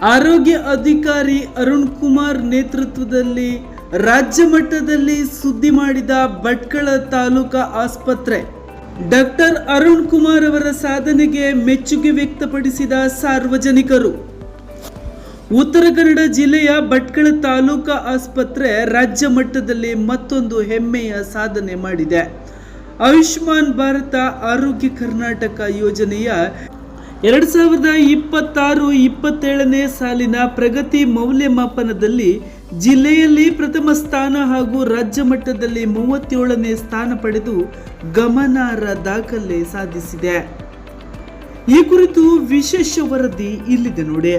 ಆರೋಗ್ಯ ಅಧಿಕಾರಿ ಅರುಣ್ ಕುಮಾರ್ ನೇತೃತ್ವದಲ್ಲಿ ರಾಜ್ಯ ಮಟ್ಟದಲ್ಲಿ ಸುದ್ದಿ ಮಾಡಿದ ಭಟ್ಕಳ ತಾಲೂಕಾ ಆಸ್ಪತ್ರೆ. ಡಾಕ್ಟರ್ ಅರುಣ್ ಕುಮಾರ್ ಅವರ ಸಾಧನೆಗೆ ಮೆಚ್ಚುಗೆ ವ್ಯಕ್ತಪಡಿಸಿದ ಸಾರ್ವಜನಿಕರು. ಉತ್ತರ ಕನ್ನಡ ಜಿಲ್ಲೆಯ ಭಟ್ಕಳ ತಾಲೂಕಾ ಆಸ್ಪತ್ರೆ ರಾಜ್ಯ ಮಟ್ಟದಲ್ಲಿ ಮತ್ತೊಂದು ಹೆಮ್ಮೆಯ ಸಾಧನೆ ಮಾಡಿದೆ. ಆಯುಷ್ಮಾನ್ ಭಾರತ ಆರೋಗ್ಯ ಕರ್ನಾಟಕ ಯೋಜನೆಯ 2026-27ನೇ ಸಾಲಿನ ಪ್ರಗತಿ ಮೌಲ್ಯಮಾಪನದಲ್ಲಿ ಜಿಲ್ಲೆಯಲ್ಲಿ ಪ್ರಥಮ ಸ್ಥಾನ ಹಾಗೂ ರಾಜ್ಯ ಮಟ್ಟದಲ್ಲಿ 37ನೇ ಸ್ಥಾನ ಪಡೆದು ಗಮನಾರ್ಹ ದಾಖಲೆ ಸಾಧಿಸಿದೆ. ಈ ಕುರಿತು ವಿಶೇಷ ವರದಿ ಇಲ್ಲಿದೆ ನೋಡಿ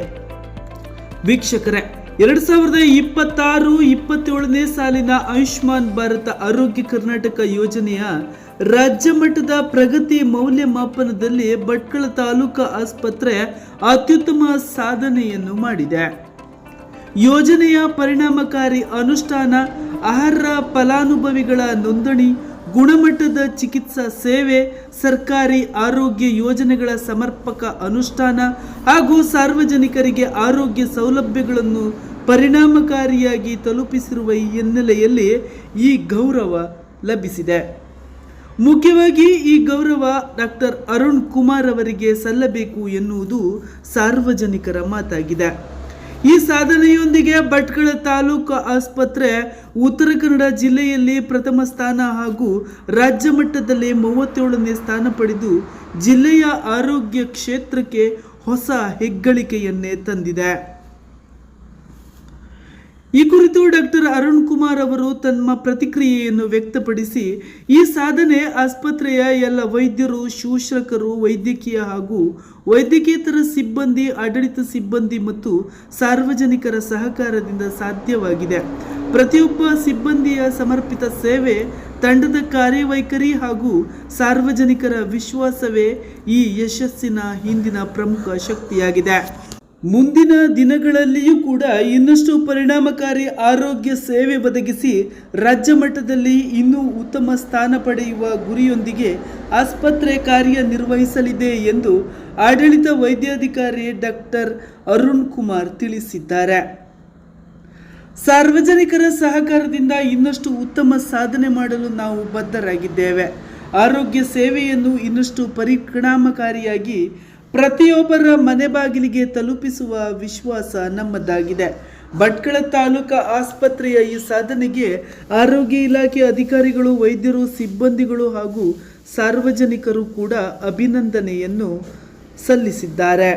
ವೀಕ್ಷಕರೇ. 2026-27ನೇ ಸಾಲಿನ ಆಯುಷ್ಮಾನ್ ಭಾರತ ಆರೋಗ್ಯ ಕರ್ನಾಟಕ ಯೋಜನೆಯ ರಾಜ್ಯ ಮಟ್ಟದ ಪ್ರಗತಿ ಮೌಲ್ಯಮಾಪನದಲ್ಲಿ ಭಟ್ಕಳ ತಾಲೂಕಾ ಆಸ್ಪತ್ರೆ ಅತ್ಯುತ್ತಮ ಸಾಧನೆಯನ್ನು ಮಾಡಿದೆ. ಯೋಜನೆಯ ಪರಿಣಾಮಕಾರಿ ಅನುಷ್ಠಾನ, ಅರ್ಹ ಫಲಾನುಭವಿಗಳ ನೋಂದಣಿ, ಗುಣಮಟ್ಟದ ಚಿಕಿತ್ಸಾ ಸೇವೆ, ಸರ್ಕಾರಿ ಆರೋಗ್ಯ ಯೋಜನೆಗಳ ಸಮರ್ಪಕ ಅನುಷ್ಠಾನ ಹಾಗೂ ಸಾರ್ವಜನಿಕರಿಗೆ ಆರೋಗ್ಯ ಸೌಲಭ್ಯಗಳನ್ನು ಪರಿಣಾಮಕಾರಿಯಾಗಿ ತಲುಪಿಸಿರುವ ಹಿನ್ನೆಲೆಯಲ್ಲಿ ಈ ಗೌರವ ಲಭಿಸಿದೆ. ಮುಖ್ಯವಾಗಿ ಈ ಗೌರವ ಡಾಕ್ಟರ್ ಅರುಣ್ ಕುಮಾರ್ ಅವರಿಗೆ ಸಲ್ಲಬೇಕು ಎನ್ನುವುದು ಸಾರ್ವಜನಿಕರ ಮಾತಾಗಿದೆ. ಈ ಸಾಧನೆಯೊಂದಿಗೆ ಭಟ್ಕಳ ತಾಲೂಕು ಆಸ್ಪತ್ರೆ ಉತ್ತರ ಕನ್ನಡ ಜಿಲ್ಲೆಯಲ್ಲಿ ಪ್ರಥಮ ಸ್ಥಾನ ಹಾಗೂ ರಾಜ್ಯ ಮಟ್ಟದಲ್ಲಿ 37ನೇ ಸ್ಥಾನ ಪಡೆದು ಜಿಲ್ಲೆಯ ಆರೋಗ್ಯ ಕ್ಷೇತ್ರಕ್ಕೆ ಹೊಸ ಹೆಗ್ಗಳಿಕೆಯನ್ನೇ ತಂದಿದೆ. ಈ ಕುರಿತು ಡಾಕ್ಟರ್ ಅರುಣ್ ಕುಮಾರ್ ಅವರು ತಮ್ಮ ಪ್ರತಿಕ್ರಿಯೆಯನ್ನು ವ್ಯಕ್ತಪಡಿಸಿ, ಈ ಸಾಧನೆ ಆಸ್ಪತ್ರೆಯ ಎಲ್ಲ ವೈದ್ಯರು, ಶುಶ್ರೂಷಕರು, ವೈದ್ಯಕೀಯ ಹಾಗೂ ವೈದ್ಯಕೇತರ ಸಿಬ್ಬಂದಿ, ಆಡಳಿತ ಸಿಬ್ಬಂದಿ ಮತ್ತು ಸಾರ್ವಜನಿಕರ ಸಹಕಾರದಿಂದ ಸಾಧ್ಯವಾಗಿದೆ. ಪ್ರತಿಯೊಬ್ಬ ಸಿಬ್ಬಂದಿಯ ಸಮರ್ಪಿತ ಸೇವೆ, ತಂಡದ ಕಾರ್ಯವೈಖರಿ ಹಾಗೂ ಸಾರ್ವಜನಿಕರ ವಿಶ್ವಾಸವೇ ಈ ಯಶಸ್ಸಿನ ಹಿಂದಿನ ಪ್ರಮುಖ ಶಕ್ತಿಯಾಗಿದೆ. ಮುಂದಿನ ದಿನಗಳಲ್ಲಿಯೂ ಕೂಡ ಇನ್ನಷ್ಟು ಪರಿಣಾಮಕಾರಿ ಆರೋಗ್ಯ ಸೇವೆ ಒದಗಿಸಿ ರಾಜ್ಯ ಮಟ್ಟದಲ್ಲಿ ಇನ್ನೂ ಉತ್ತಮ ಸ್ಥಾನ ಪಡೆಯುವ ಗುರಿಯೊಂದಿಗೆ ಆಸ್ಪತ್ರೆ ಕಾರ್ಯನಿರ್ವಹಿಸಲಿದೆ ಎಂದು ಆಡಳಿತ ವೈದ್ಯಾಧಿಕಾರಿ ಡಾಕ್ಟರ್ ಅರುಣ್ ಕುಮಾರ್ ತಿಳಿಸಿದ್ದಾರೆ. ಸಾರ್ವಜನಿಕರ ಸಹಕಾರದಿಂದ ಇನ್ನಷ್ಟು ಉತ್ತಮ ಸಾಧನೆ ಮಾಡಲು ನಾವು ಬದ್ಧರಾಗಿದ್ದೇವೆ. ಆರೋಗ್ಯ ಸೇವೆಯನ್ನು ಇನ್ನಷ್ಟು ಪರಿಣಾಮಕಾರಿಯಾಗಿ ಪ್ರತಿಯೊಬ್ಬರ ಮನೆ ಬಾಗಿಲಿಗೆ ತಲುಪಿಸುವ ವಿಶ್ವಾಸ ನಮ್ಮದಾಗಿದೆ. ಭಟ್ಕಳ ತಾಲೂಕಾ ಆಸ್ಪತ್ರೆಯ ಈ ಸಾಧನೆಗೆ ಆರೋಗ್ಯ ಇಲಾಖೆ ಅಧಿಕಾರಿಗಳು, ವೈದ್ಯರು, ಸಿಬ್ಬಂದಿಗಳು ಹಾಗೂ ಸಾರ್ವಜನಿಕರು ಕೂಡ ಅಭಿನಂದನೆಯನ್ನು ಸಲ್ಲಿಸಿದ್ದಾರೆ.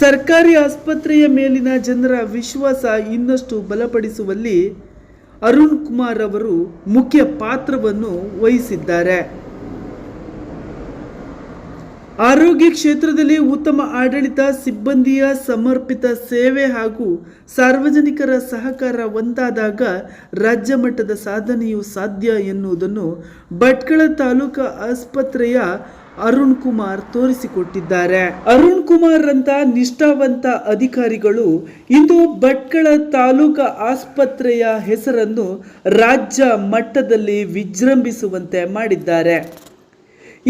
ಸರ್ಕಾರಿ ಆಸ್ಪತ್ರೆಯ ಮೇಲಿನ ಜನರ ವಿಶ್ವಾಸ ಇನ್ನಷ್ಟು ಬಲಪಡಿಸುವಲ್ಲಿ ಅರುಣ್ ಕುಮಾರ್ ಅವರು ಮುಖ್ಯ ಪಾತ್ರವನ್ನು ವಹಿಸಿದ್ದಾರೆ. ಆರೋಗ್ಯ ಕ್ಷೇತ್ರದಲ್ಲಿ ಉತ್ತಮ ಆಡಳಿತ, ಸಿಬ್ಬಂದಿಯ ಸಮರ್ಪಿತ ಸೇವೆ ಹಾಗೂ ಸಾರ್ವಜನಿಕರ ಸಹಕಾರ ಒಂದಾದಾಗ ರಾಜ್ಯ ಮಟ್ಟದ ಸಾಧನೆಯು ಸಾಧ್ಯ ಎನ್ನುವುದನ್ನು ಭಟ್ಕಳ ತಾಲೂಕಾ ಆಸ್ಪತ್ರೆಯ ಅರುಣ್ ಕುಮಾರ್ ತೋರಿಸಿಕೊಟ್ಟಿದ್ದಾರೆ. ಅರುಣ್ ಕುಮಾರ್ ಅಂತ ನಿಷ್ಠಾವಂತ ಅಧಿಕಾರಿಗಳು ಇಂದು ಭಟ್ಕಳ ತಾಲೂಕಾ ಆಸ್ಪತ್ರೆಯ ಹೆಸರನ್ನು ರಾಜ್ಯ ಮಟ್ಟದಲ್ಲಿ ವಿಜೃಂಭಿಸುವಂತೆ ಮಾಡಿದ್ದಾರೆ.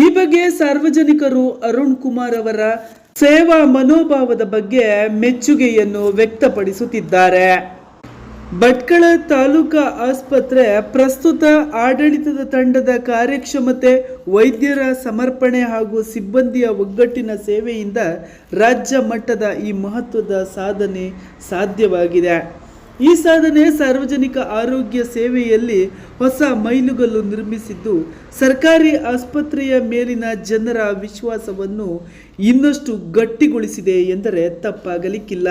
ಈ ಬಗ್ಗೆ ಸಾರ್ವಜನಿಕರು ಅರುಣ್ ಕುಮಾರ್ ಅವರ ಸೇವಾ ಮನೋಭಾವದ ಬಗ್ಗೆ ಮೆಚ್ಚುಗೆಯನ್ನು ವ್ಯಕ್ತಪಡಿಸುತ್ತಿದ್ದಾರೆ. ಭಟ್ಕಳ ತಾಲೂಕಾ ಆಸ್ಪತ್ರೆ ಪ್ರಸ್ತುತ ಆಡಳಿತದ ತಂಡದ ಕಾರ್ಯಕ್ಷಮತೆ, ವೈದ್ಯರ ಸಮರ್ಪಣೆ ಹಾಗೂ ಸಿಬ್ಬಂದಿಯ ಒಗ್ಗಟ್ಟಿನ ಸೇವೆಯಿಂದ ರಾಜ್ಯ ಮಟ್ಟದ ಈ ಮಹತ್ವದ ಸಾಧನೆ ಸಾಧ್ಯವಾಗಿದೆ. ಈ ಸಾಧನೆ ಸಾರ್ವಜನಿಕ ಆರೋಗ್ಯ ಸೇವೆಯಲ್ಲಿ ಹೊಸ ಮೈಲುಗಲ್ಲು ನಿರ್ಮಿಸಿದ್ದು, ಸರ್ಕಾರಿ ಆಸ್ಪತ್ರೆಯ ಮೇಲಿನ ಜನರ ವಿಶ್ವಾಸವನ್ನು ಇನ್ನಷ್ಟು ಗಟ್ಟಿಗೊಳಿಸಿದೆ ಎಂದರೆ ತಪ್ಪಾಗಲಿಕ್ಕಿಲ್ಲ.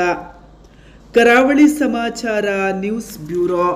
ಕರಾವಳಿ ಸಮಾಚಾರ ನ್ಯೂಸ್ ಬ್ಯೂರೋ.